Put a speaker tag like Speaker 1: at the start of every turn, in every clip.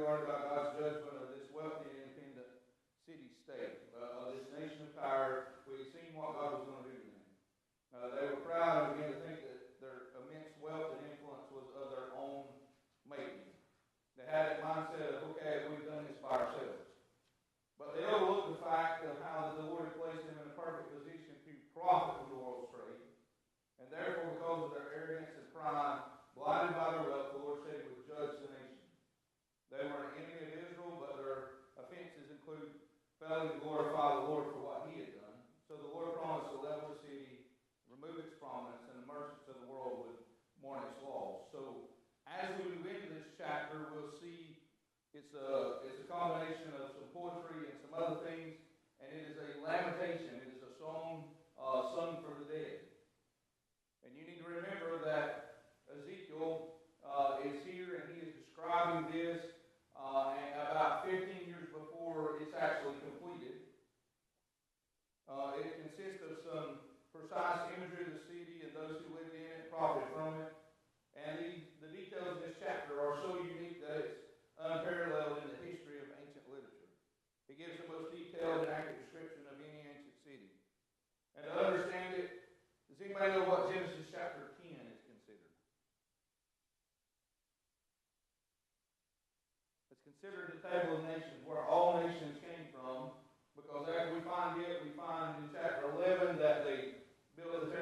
Speaker 1: learned about God's judgment of this wealthy and independent city-state, this nation of Tyre. We had seen what God was going to do to them. They were proud and began to think that their immense wealth and influence was of their own making. They had that mindset of, okay, we've done this by ourselves. But they overlooked the fact of how the Lord had placed them in a perfect position to profit from the world's trade. And therefore, because of their arrogance and pride, blinded by their wealth, the Lord said he would judge the nation. They were an enemy of Israel, but their offenses include failing to glorify the Lord for what he had done. So the Lord promised to level the city, remove its prominence, and the merchants of the world would mourn its laws. So as we move into this chapter, we'll see it's a combination of some poetry and some other things, and it is a lamentation. It is a song sung for the dead. And you need to remember that Ezekiel is here, and he is describing this about 15 years before it's actually completed. It consists of some precise imagery of the city and those who lived in it, profited from it. And the details of this chapter are so unique that it's unparalleled in the history of ancient literature. It gives the most detailed and accurate description of any ancient city. And to understand it, does anybody know what Genesis chapter 10 is considered? It's considered the table of nations, where all nations came from, because as we find in chapter 11 that they built the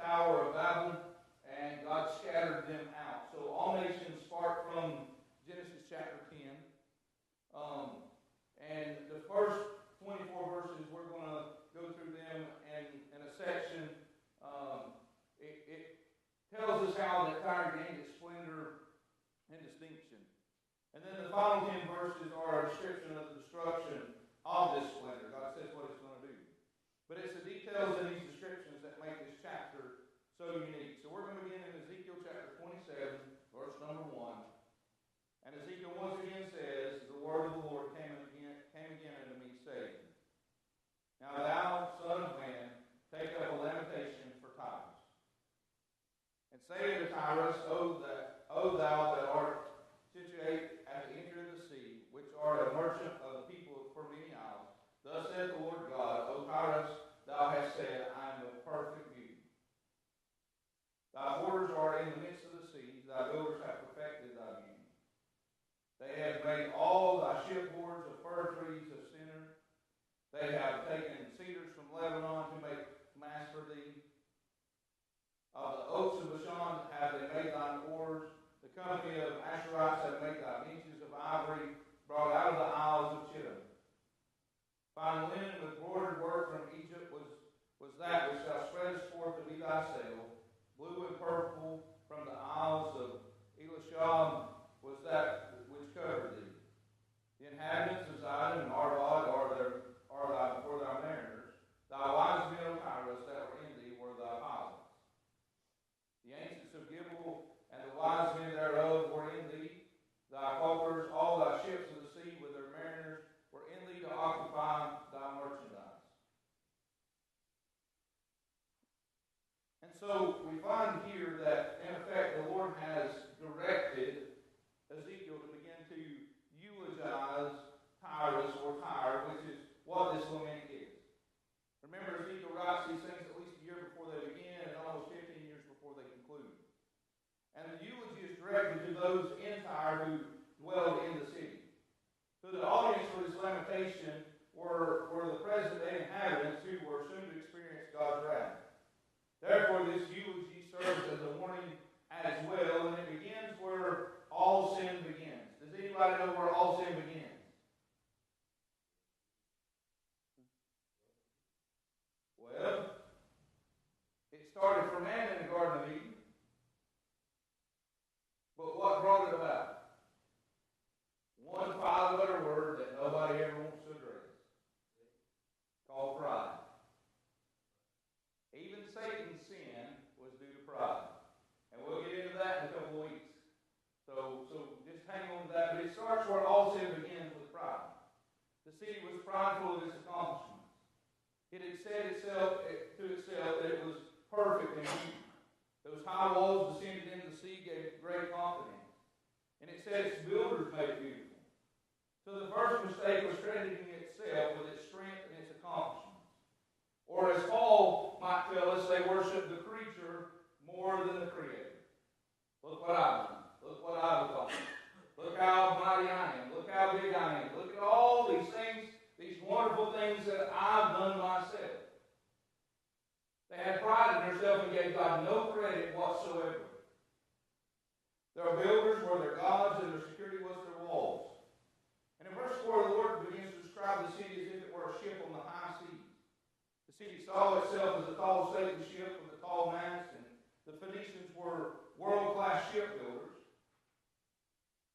Speaker 1: Tower of Babel, and God scattered them out. So all nations spark from Genesis chapter 10. And the first 24 verses, we're going to go through them in a section. It tells us how that Tyre gained its splendor and distinction. And then the final 10 verses are a description of the destruction of this splendor. God says what it's going to do. But it's the details in these descriptions that make this chapter so unique. So we're going to begin in Ezekiel chapter 27, verse number 1. And Ezekiel once again says, the word of the Lord came again unto me, saying, Now thou, son of man, take up a lamentation for Tyrus. And say unto Tyrus, O thou that art situate at the entry of the sea, which art a merchant of the people for many isles, thus saith the Lord God, O Tyrus, thou hast said, I am of perfect beauty. Thy borders are in the midst of the seas, thy builders have perfected thy beauty. They have made all thy shipboards of fir trees of cedar. They have taken cedars from Lebanon to make mast for thee. Of the oaks of Bashan have they made thine oars. The company of Asherites have made thy benches of ivory, brought out of the isles of Chittim. Fine linen with broidered work from Egypt was that which thou spreadest forth to be thy sail. Blue and purple from the isles of Elishah was that which covered thee. The inhabitants of Zidon and Arvad are thy mariners. Thy wise men, O Tyrus, that were in thee, were thy pilots. The ancients of Gibel and the wise men thereof were in thee. Thy caulkers, all thy ships of the sea with their mariners, were in thee to occupy thy merchandise. And so we find here that, in effect, the Lord has directed Ezekiel to begin to eulogize Tyrus or Tyre, which is what this lament is. Remember, Ezekiel writes these things at least a year before they begin and almost 15 years before they conclude. And the eulogy is directed to those in Tyre who dwelled in the city. So the audience for this lamentation were the present-day inhabitants who were soon to experience God's wrath. Therefore, this eulogy serves as a warning as well, and it begins where all sin begins. Does anybody know where all sin begins? Well, it started for man in the Garden of Eden. But what brought it about? One five-letter word that nobody ever wants to address, called pride. Even Satan's sin was due to pride. And we'll get into that in a couple of weeks. So just hang on to that. But it starts where all sin begins, with pride. The city was prideful of its accomplishments. It had said to itself that it was perfect and beautiful. Those high walls descended into the sea gave great confidence. And it said its builders made it beautiful. how mighty I am. Look how big I am. Look at all these things, these wonderful things that I've done myself. They had pride in themselves and gave God no credit whatsoever. Their builders were their gods, and their security was their walls. And in verse 4, the Lord begins to describe the city as if it were a ship on the high seas. The city saw itself as a tall, stately ship with a tall mast, and the Phoenicians were world-class shipbuilders.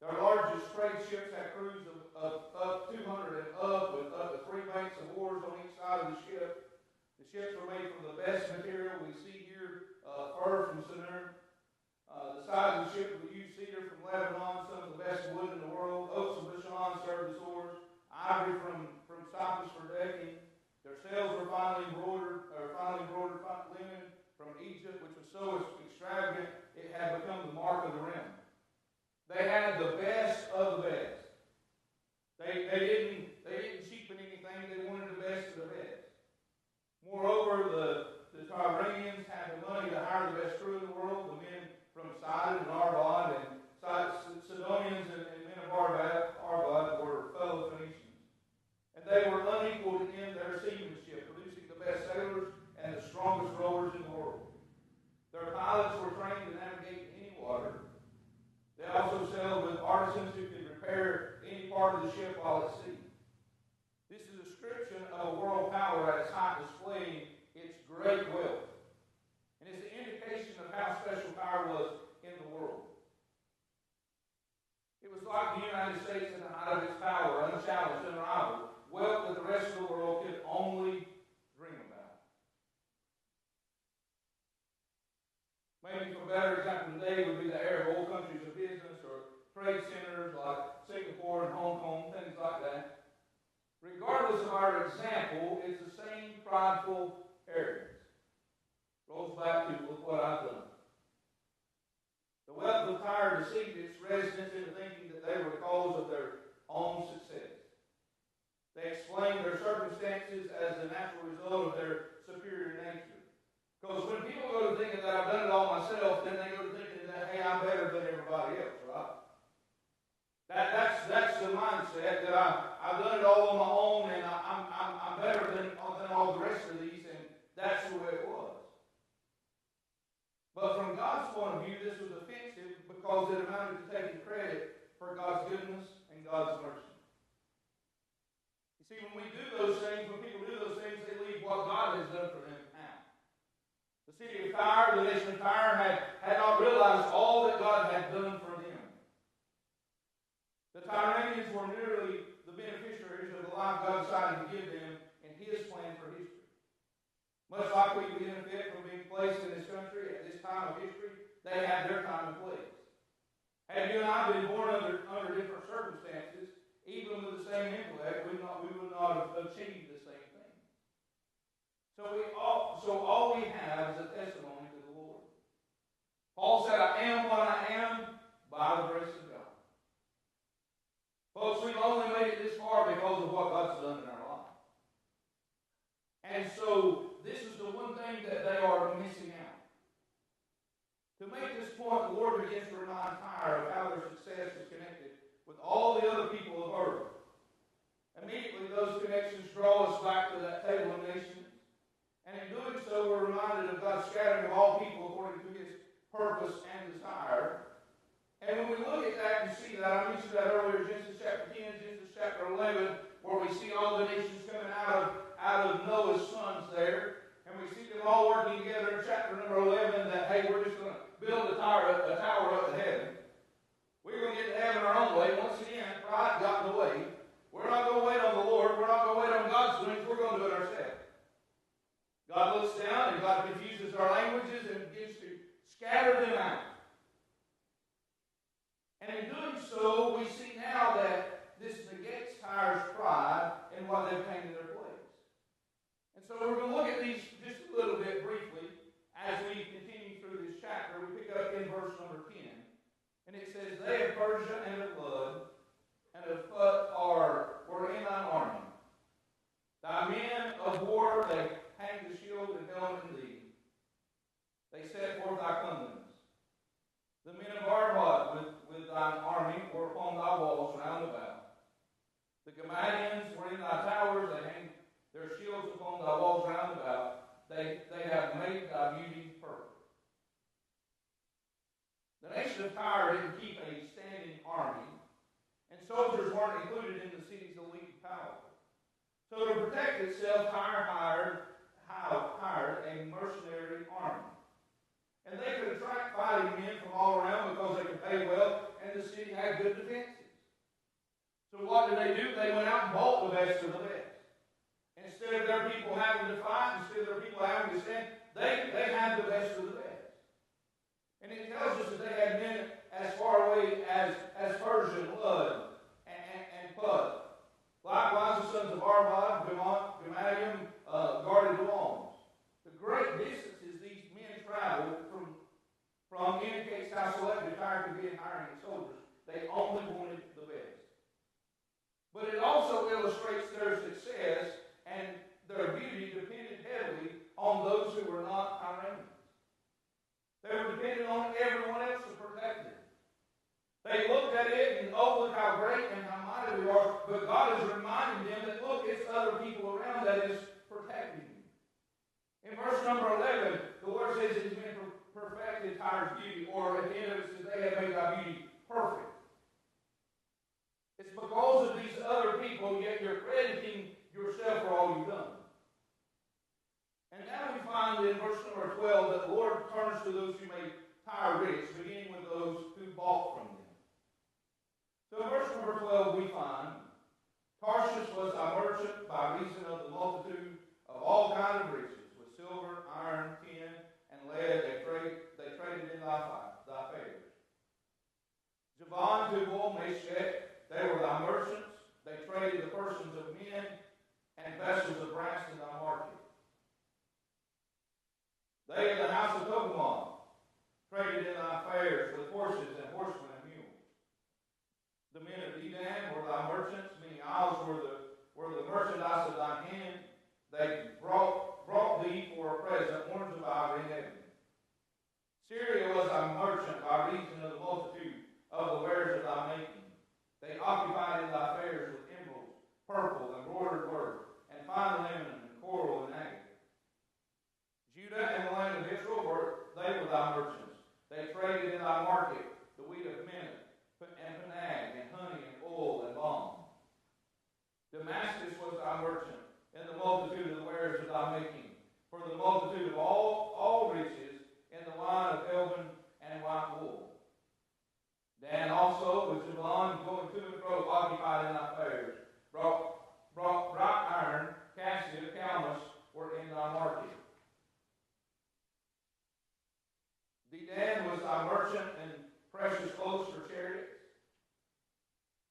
Speaker 1: Their largest trade ships had crews of up 200 and up, with up to 3 banks of oars on each side of the ship. The ships were made from the best material we see here, fur from Sinur. The side of the ship would use cedar from Lebanon, some of the best wood in the world. Oaks of Bashan served as oars. Ivory from Cyprus for decking. Their sails were finely embroidered linen from Egypt, which was so extravagant it had become the mark of the realm. They had the best of the best. They didn't cheapen anything. They wanted the best of the best. Moreover, the Tyrians had the money to hire the best crew in the world, the men from Sidon and Arvad, and Sidonians and men of Arvad were fellow Phoenicians. And they were unequaled in their seamanship, producing the best sailors and the strongest rowers in the world. Their pilots were trained to navigate any water. They also sailed with artisans who could repair any part of the ship while at sea. This is a description of a world power at its height, displaying its great wealth. And it's an indication of how special power was in the world. It was like the United States in the height of its power, unchallenged, unrivaled, wealth that the rest of the world could only dream about. Maybe for a better example today would be the Arab oil countries of business or trade centers like Singapore and Hong Kong, things like that. Regardless of our example, it's the same prideful arrogance. Rolls back to, look what I've done. The wealth of Tyre deceived its residents into thinking that they were the cause of their own success. They explained their circumstances as the natural result of their superior nature. Because when people go to thinking that I've done it all myself, then they go to thinking that, hey, I'm better than everybody else, right? That's the mindset that I've done it all on my own, and I'm better than all the rest of these, and that's the way it was. But from God's point of view, this was offensive because it amounted to taking credit for God's goodness and God's mercy. You see, when we do those things, when people do those things, they leave what God has done for them out. The city of Tyre, the nation of Tyre, had not realized all that God had done for them. The Tyranians were merely the beneficiaries of the life God decided to give them in His plan for history. Much like we benefit from being placed in this country at this time of history, they had their time and place. Had you and I been born under different circumstances, even with the same intellect, we would not have achieved the same thing. So all we have is a testimony to the Lord. Paul said, I am what I am by the grace of God. Folks, we've only made it this far because of what God's done in our life. And so, this is the one thing that they are missing out. To make this point, the Lord begins to remind Tyre of how their success is connected with all the other people of earth. Immediately, those connections draw us back to that table of nations. And in doing so, we're reminded of God's scattering of all people according to His purpose and desire. And when we look at that and see that, I mentioned that earlier, Genesis chapter 10, Genesis chapter 11, where we see all the nations coming out of Noah's sons there. And we see them all working together in chapter number 11 that, hey, we're just going to build a tower up to heaven. We're going to get to heaven our own way. Once again, pride got in the way. We're not going to wait on the Lord. We're not going to wait on God's doings. We're going to do it ourselves. God looks down and God confuses our languages and begins to scatter them out. And in doing so, we see now that this negates Tyre's pride and what they've taken in their place. And so we're going to look at these just a little bit briefly as we continue through this chapter. We pick up in verse number 10. And it says, they of Persia and of Lud, and of The Gamalians were in thy towers, they hang their shields upon thy walls round about. They have made thy beauty perfect. The nation of Tyre didn't keep a standing army, and soldiers weren't included in the city's elite power. So to protect itself, Tyre hired a mercenary army. And they could attract fighting men from all around because they could pay well, and the city had good defenses. So what did they do? They went out and bought the best of the best. Instead of their people having to fight, instead of their people having to stand, they had the best of the best. And it tells us that they had men as far away as Persia, Lud, and Pud. Likewise, the sons of Arvad, Gemalium, guarded the walls. The great distances these men traveled from indicates how selective Tyre could be in hiring soldiers. They only wanted the best. But it also illustrates their success and their beauty depended heavily on those who were not Tyrians. They were dependent on everyone else to protect them. They looked at it and, oh, look how great and how mighty we are. But God is reminding them that, look, it's other people around that is protecting you. In verse number 11, the Lord says that He's been perfected Tyre's beauty, or at the end of it says they have made thy beauty perfect. It's because of these other people, yet you're crediting yourself for all you've done. And now we find in verse number 12 that the Lord turns to those who made Tyre rich, beginning with those who bought from them. So in verse number 12 we find, Tarshish was thy merchant by reason of the multitude of all kinds of riches, with silver, iron, tin, and lead they traded in thy fairs. Javan, Tubal, Meshech, they were thy merchants. They traded the persons of men and vessels of brass in thy market. They of the house of Tobamon traded in thy fairs with horses and horsemen and mules. The men of Dedan were thy merchants. Many isles were the merchandise of thine hand. They brought thee for a present horns of ivory and ebony. Syria was thy merchant by reason of the multitude of the wares of thy making. They occupied in thy fairs with emeralds, purple, embroidered work, and fine linen, and coral, and agate. Judah and the land of Israel they were thy merchants. They traded in thy market the wheat of Minnith, and Panag, and honey, and oil, and balm. Damascus was thy merchant in the multitude of the wares of thy making, for the multitude of all riches in the line of Elban and white wool. Dan also with Javan going to and fro occupied in thy fairs, brought bright iron, cassia, calmus were in thy market. Dedan was thy merchant and precious clothes for chariots.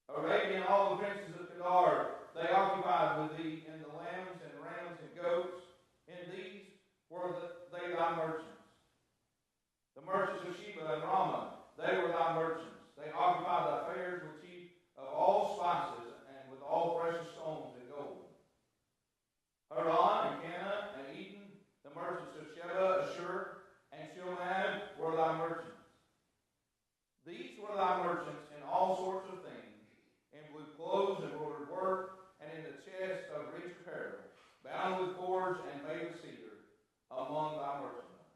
Speaker 1: Arabia and all the princes of Kedar, they occupied with thee in the lambs and rams and goats. In these were they thy merchants. The merchants of Sheba and Ramah, they were thy merchants. They occupied thy fairs with chief of all spices and with all precious stones and gold. Haran and Cana and Eden, the merchants of Sheba, Ashur, and Shilmad were thy merchants. These were thy merchants in all sorts of things, in blue clothes and embroidered work, and in the chest of rich apparel, bound with cords and made of cedar, among thy merchandise.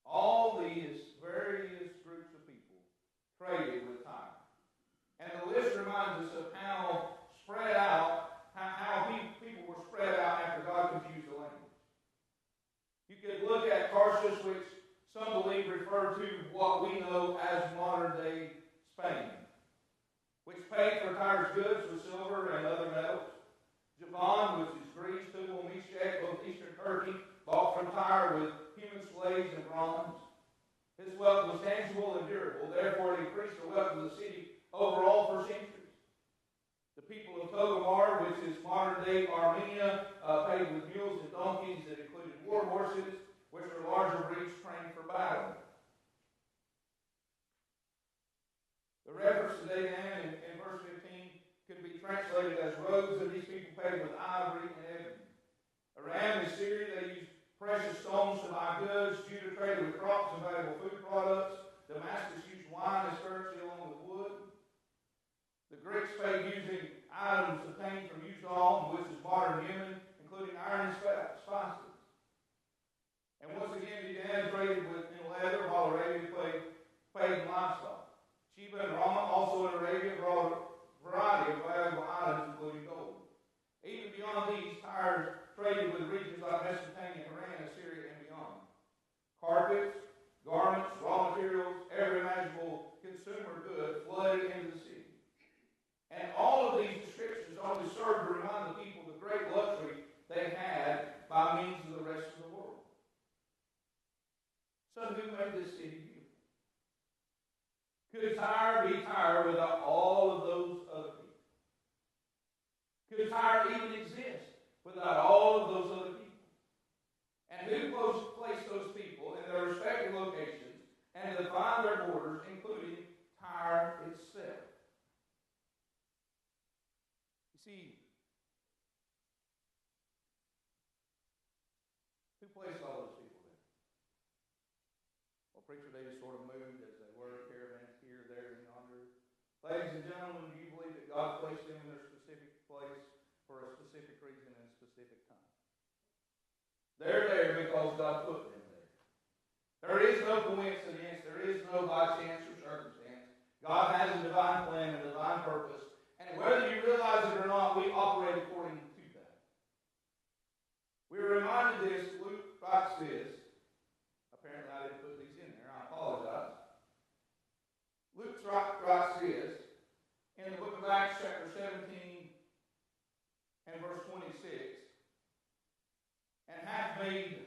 Speaker 1: All these various groups of people traded with Tyre. And the list reminds us of how spread out, how people were spread out after God confused the language. You could look at Tarshish, which some believe refer to what we know as modern-day Spain, which paid for Tyre's goods with silver and other metals. Javan, which is Greece, Tubal, Meshech, both eastern Turkey, bought from Tyre with human slaves and bronze. His wealth was tangible and durable, therefore it increased the wealth of the city overall for centuries. The people of Togarmah, which is modern-day Armenia, paid with mules and donkeys that included war horses, which were larger breeds trained for battle. The reference to Dedan in verse 15 could be translated as robes that these people paid with ivory and ebony. Aram and Syria, they used precious stones to buy goods. Judah traded with crops and valuable food products. Damascus used wine as currency along with wood. The Greeks paid using items obtained from used homes, which is modern Yemen, including iron and spices. And once again began traded in leather, while Arabia paid in livestock. Sheba and Ramah, also in Arabia, brought a variety of valuable items, including gold. Even beyond these, Tyre traded with regions like Mesopotamia, Iran, Assyria, and beyond. Carpets, garments, raw materials, every imaginable consumer good flooded into the city. And all of these descriptions only serve to remind the people of the great luxury they had by means of the rest of the world. So who made this city beautiful? Could Tyre be Tyre without all of those other people? Could Tyre even exist without all of those other people? And who placed those people in their respective locations and defined their borders, including Tyre itself? You see, who placed all those people there? Well, preacher, they just sort of moved as they were, caravans here, there, and yonder. Ladies and gentlemen, do you believe that God placed them in their specific place for a specific reason and a specific time? They're there because God put them there. There is no coincidence. There is no by chance or circumstance. God has a divine plan and a divine purpose. And whether you realize it or not, we operate according to that. We were reminded this, Luke writes this. Apparently I didn't put these in there. I apologize. Luke writes this in the book of Acts chapter 17 and verse 26. And hath made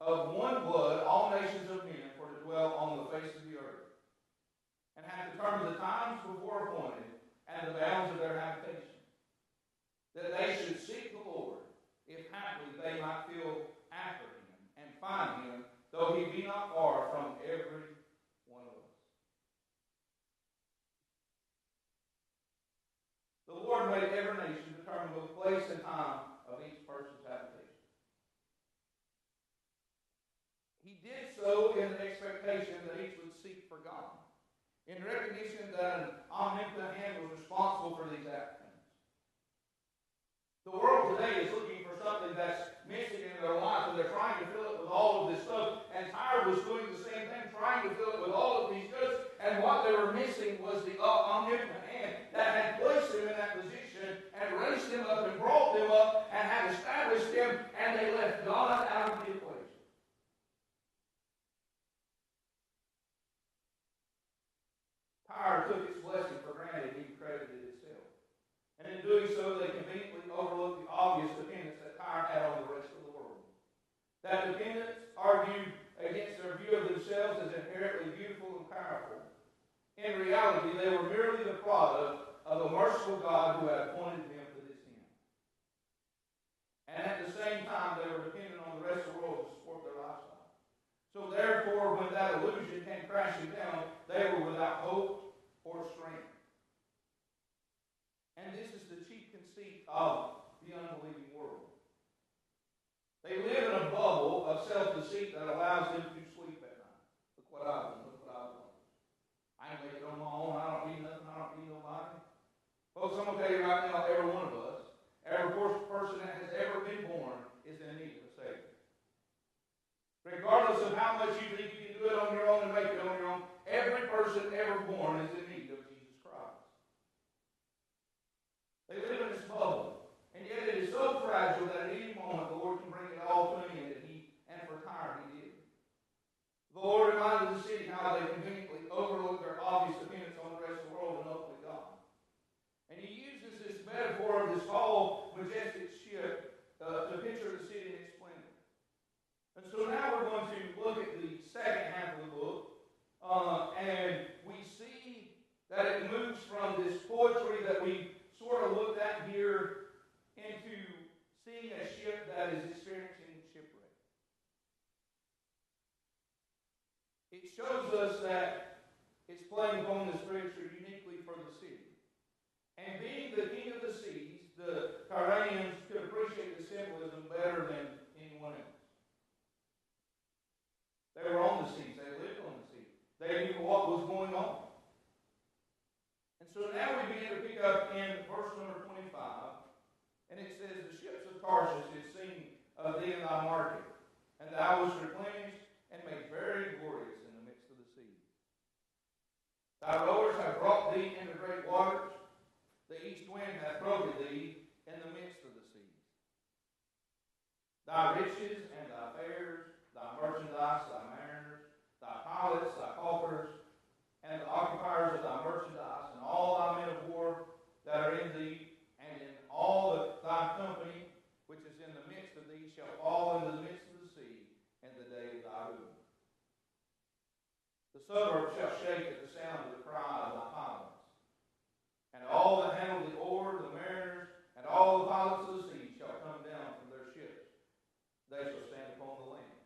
Speaker 1: of one blood all nations of men for to dwell on the face of the earth, and hath determined the times before appointed and the bounds of their habitation, that they should seek the Lord, if haply they might feel after him, and find him, though he be not far from every one of us. The Lord made every nation determine both place and time of each person's habitation. He did so in the expectation that each would seek for God, in recognition that an omnipotent hand was responsible for these outcomes. The world today is looking for something that's missing in their life, and they're trying to fill it with all of this stuff. And Tyre was doing the same thing, trying to fill it with all of these goods. And what they were missing was the omnipotent hand that had placed them in that position and raised them up and brought them up and had established them, and they left God out of the equation. Tyre took its blessing for granted and even credited itself. And in doing so, they conveniently overlooked the obvious dependence that Tyre had on the rest of the world. That dependence argued against their view of themselves as inherently beautiful and powerful. In reality, they were merely the product of a merciful God who had appointed them to this end. And at the same time, they were dependent on the rest of the world to support their lifestyle. So therefore, when that illusion came crashing down, they were without hope or strength. And this is the chief conceit of the unbelieving world. They live in a bubble of self-deceit that allows them to sleep at night. Look what I want, look what I want. I ain't make it on my own, I don't need nothing, I don't need nobody. Folks, I'm going to tell you right now, every one of us, every person that has ever been born is in need of a Savior. Regardless of how much you think you can do it on your own and make it on your own, every person ever born is in need of Jesus Christ. They live in this bubble, and yet it is so fragile that at any moment the Lord can bring it all to an end, and for Tyre he did. The Lord reminded the city how they conveniently overlooked their obvious dependence on the rest of the world and ultimately God. And he uses this metaphor of this tall, majestic ship to picture the city in its splendor. And so now we're going to look at the second half of the book, and we see so now we begin to pick up in verse number 25, and it says, the ships of Tarshish did sing of thee in thy market, and thou wast replenished and made very glorious in the midst of the sea. Thy rowers have brought thee into great waters, the east wind hath broken thee in the midst of the seas. Thy riches and thy fares, thy merchandise, thy mariners, thy pilots, thy caulkers, and the occupiers of thy merchandise, and all thy men of war that are in thee, and in all thy company which is in the midst of thee, shall fall into the midst of the sea in the day of thy ruin. The suburbs shall shake at the sound of the cry of thy pilots, and all that handle the oar, the mariners, and all the pilots of the sea shall come down from their ships. They shall stand upon the land,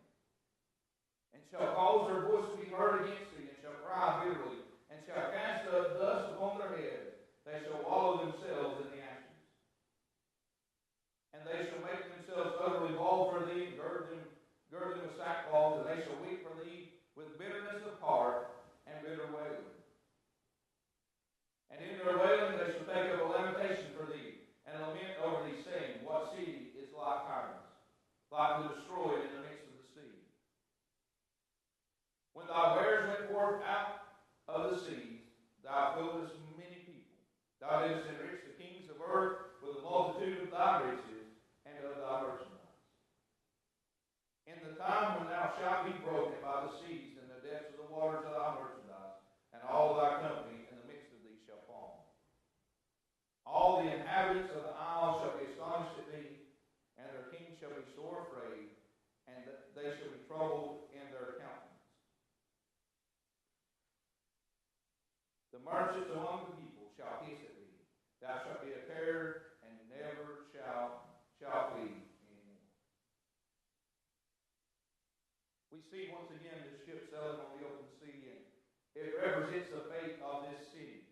Speaker 1: and shall cause their voice to be heard against thee, and shall cry bitterly, and shall cast up dust upon their heads. They shall wallow themselves in the ashes. And they shall make themselves utterly bald for thee, and gird them with sackcloth, and they shall weep for thee with bitterness of heart and bitter wailing. And in their wailing they shall take up a lamentation for thee, and lament over thee, saying, what city is like Tyrus, like the destroyed in the midst of the sea? When thy wares went forth out of the seas, thou filledst many people. Thou didst enrich the kings of earth with the multitude of thy riches and of thy merchandise. In the time when thou shalt be broken by the seas and the depths of the waters of thy merchandise, and all thy company in the midst of thee shall fall. All the inhabitants of the isles shall be astonished at thee, and their kings shall be sore afraid, and they shall be troubled in their countenance. The merchants among the people shall hiss at thee. Thou shalt be a terror, and never shall flee anymore. We see once again this ship sailing on the open sea, and it represents the fate of this city.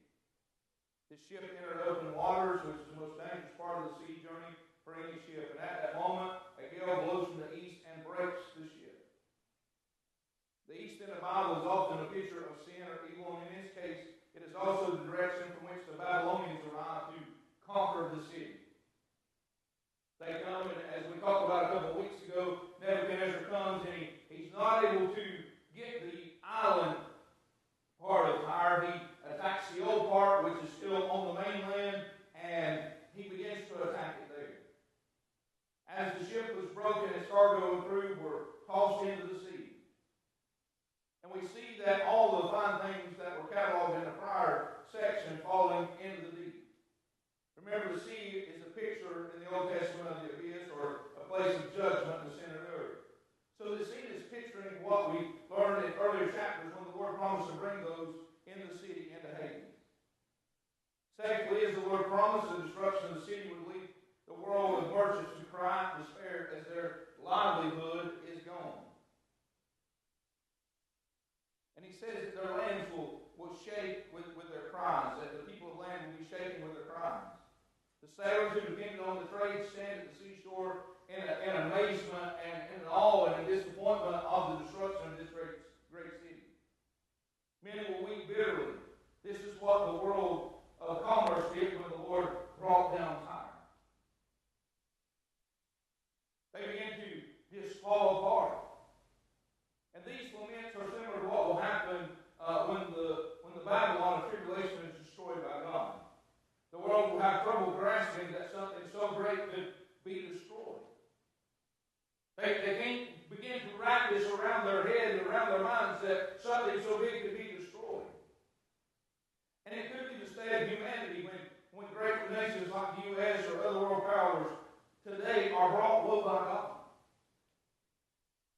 Speaker 1: This ship entered open waters, which is the most dangerous part of the sea journey for any ship. And at that moment, a gale blows from the east and breaks the ship. The east in the Bible is often a picture of sin or evil, and in this case, it is also the direction from which the Babylonians arrived to conquer the city. They come, and as we talked about a couple of weeks ago, Nebuchadnezzar comes, and he's not able to get the island part of Tyre. He attacks the old part, which is still on the mainland, and he begins to attack it there. As the ship was broken, its cargo and crew were tossed into the sea. And we see that all the fine things that were cataloged in the prior section falling into the deep. Remember, the sea is a picture in the Old Testament of the abyss, or a place of judgment in the center of the earth. So the scene is picturing what we learned in earlier chapters when the Lord promised to bring those in the city into Hades. Secondly, as the Lord promised, the destruction of the city would lead the world of merchants to cry and despair as their livelihood is gone. And he says that their lands will shake with their cries, that the people of land will be shaken with their cries. The sailors who depended on the trade stand at the seashore in amazement and in awe and in disappointment of the destruction of this great city. Many will weep bitterly. This is what the world of commerce did when the Lord brought down Tyre. They began to just fall apart. And these laments are similar to what will happen when the Babylon of tribulation is destroyed by God. The world will have trouble grasping that something so great could be destroyed. They can't begin to wrap this around their head and around their minds that something so big could be destroyed. And it could be the state of humanity when great nations like the U.S. or other world powers today are brought low by God.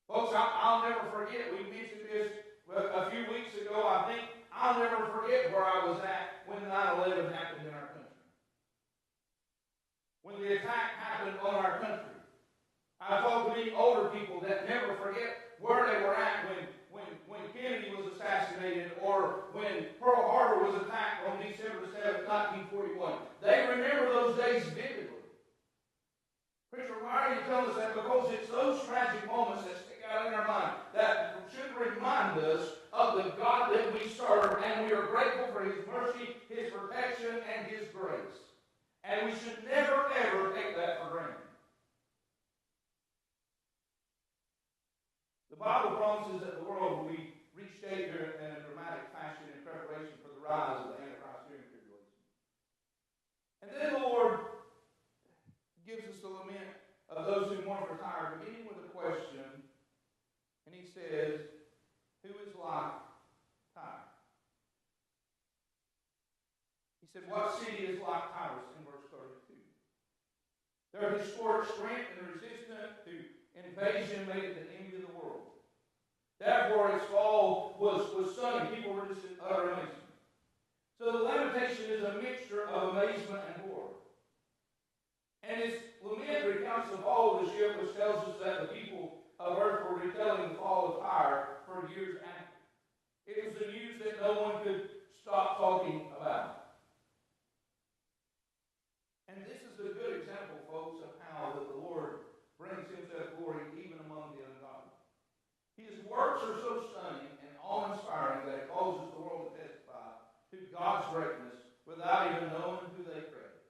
Speaker 1: Folks, I'll never forget, we mentioned this a few weeks ago, I think. I'll never forget where I was at when 9/11 happened in our country. When the attack happened on our country. I talked to many older people that never forget where they were at when Kennedy was assassinated or when Pearl Harbor was attacked on December 7, 1941. They remember those days vividly. Preacher, why are you telling us that? Because it's those tragic moments that stick out in our mind that should remind us of the God that we serve, and we are grateful for His mercy, His protection, His grace. And we should never, ever take that for granted. The Bible promises that the world will be reshaped in a dramatic fashion in preparation for the rise of the Antichrist during tribulation. And then the Lord gives us a lament of those who mourn for Tyre, beginning with a question. And He says, who is like Tyre? He said, what city is like Tyre? In verse 32. Their historic strength and resistance to invasion made it the envy of the world. Therefore, its fall was stunning. People were just in utter amazement. So the lamentation is a mixture of amazement and horror. And his lament recounts the fall of the ship, which tells us that the people of earth were retelling the fall of Tyre for years after. It was the news that no one could stop talking about. And this is a good example, folks, of how that the Lord brings Himself glory even among the ungodly. His works are so stunning and awe-inspiring that it causes the world to testify to God's greatness without even knowing who they credit.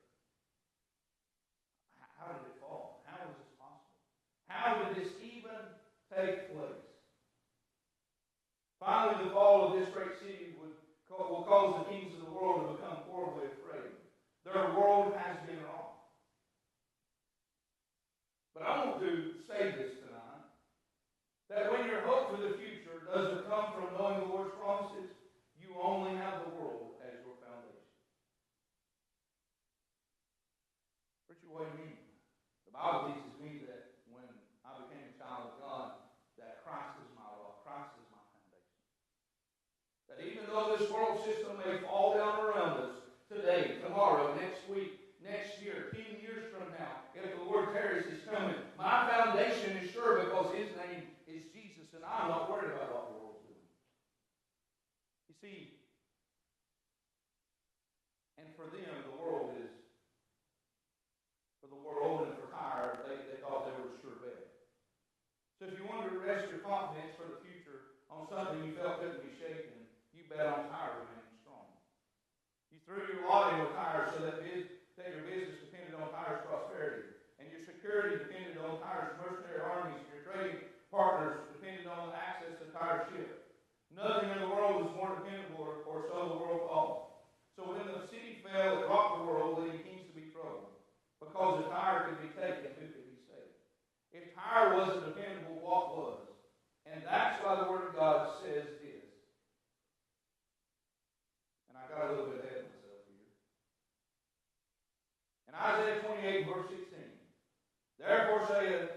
Speaker 1: How did it fall? How was this possible? How did this even take place? Finally, the fall of this great city will cause the kings of the world to become horribly afraid. Their world has been wrong. But I want to say this tonight, that when your hope for the future doesn't come from knowing the Lord's promises, you only have the world as your foundation. Preacher, what do you mean? The Bible teaches me that when I became a child of God, that Christ is my rock, Christ is my foundation. That even though this world system may fall down around us today, tomorrow, next week, next year, 10 years from now, if the Lord tarries His coming, my foundation is sure because His name is Jesus, and I'm not worried about what the world's doing. You see, and for them, the world is, for the world and for Tyre, they thought they were a sure bet. So if you wanted to rest your confidence for the future on something you felt couldn't be shaken, you bet on Tyre remaining strong. You threw your lot in with Tyre so that your business depended on Tyre's prosperity, and your security depended on Tyre's mercenary armies, and your trading partners depended on the access to Tyre's ship. Nothing in the world was more dependable, or so the world thought. So when the city fell, it rocked the world, leading kings to be troubled. Because if Tyre could be taken, who could be saved? If Tyre wasn't dependable, what was? And that's why the Word of God says this. And I got a little bit ahead of myself here. In Isaiah 28, verse 16, therefore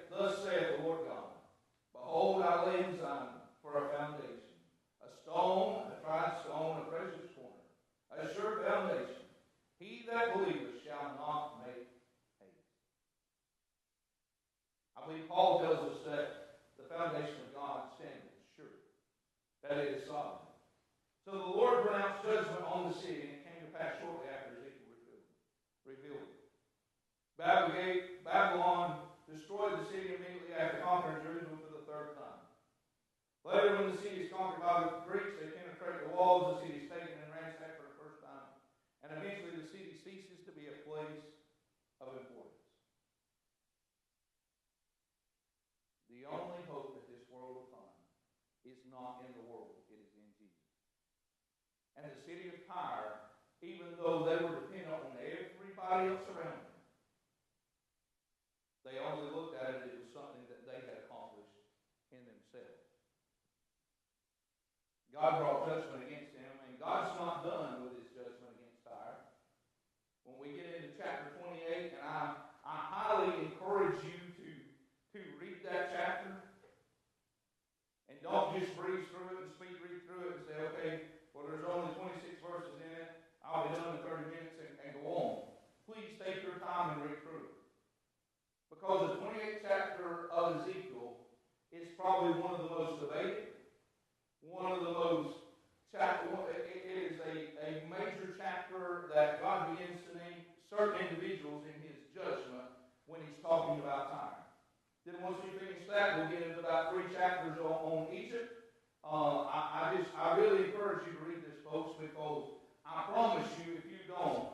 Speaker 1: thus saith the Lord God, behold, I lay in Zion for a foundation, a stone, a tried stone, a precious corner, a sure foundation. He that believeth shall not make haste. I believe Paul tells us that the foundation of God stands sure, that it is solid. So the Lord pronounced judgment on the city, and it came to pass shortly after Ezekiel revealed it. Babylon destroyed the city immediately after conquering Jerusalem for the third time. Later, when the city is conquered by the Greeks, they penetrate the walls, the city is taken and ransacked for the first time. And eventually the city ceases to be a place of importance. The only hope that this world will find is not in the world, it is in Jesus. And the city of Tyre, even though they were dependent on everybody else around them, they only looked at it as something that they had accomplished in themselves. God brought judgment against them, and God's not done with His judgment against Tyre. When we get into chapter 28, and I highly encourage you to read that chapter, and don't just breeze through it and read through it and say, okay, well, there's only 26 verses in it, I'll be done in 30 minutes and go on. Please take your time and read through it. Because the 28th chapter of Ezekiel is probably one of the most debated, one of the most, it is a major chapter that God begins to name certain individuals in His judgment when He's talking about Tyre. Then once we finish that, we'll get into about 3 chapters on Egypt. I really encourage you to read this, folks, because I promise you, if you don't,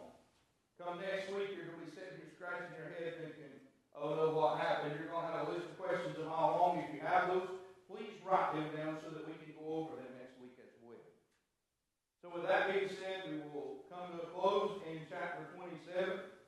Speaker 1: oh no, what happened. You're going to have a list of questions a mile long. If you have those, please write them down so that we can go over them next week as well. So with that being said, we will come to a close in chapter 27.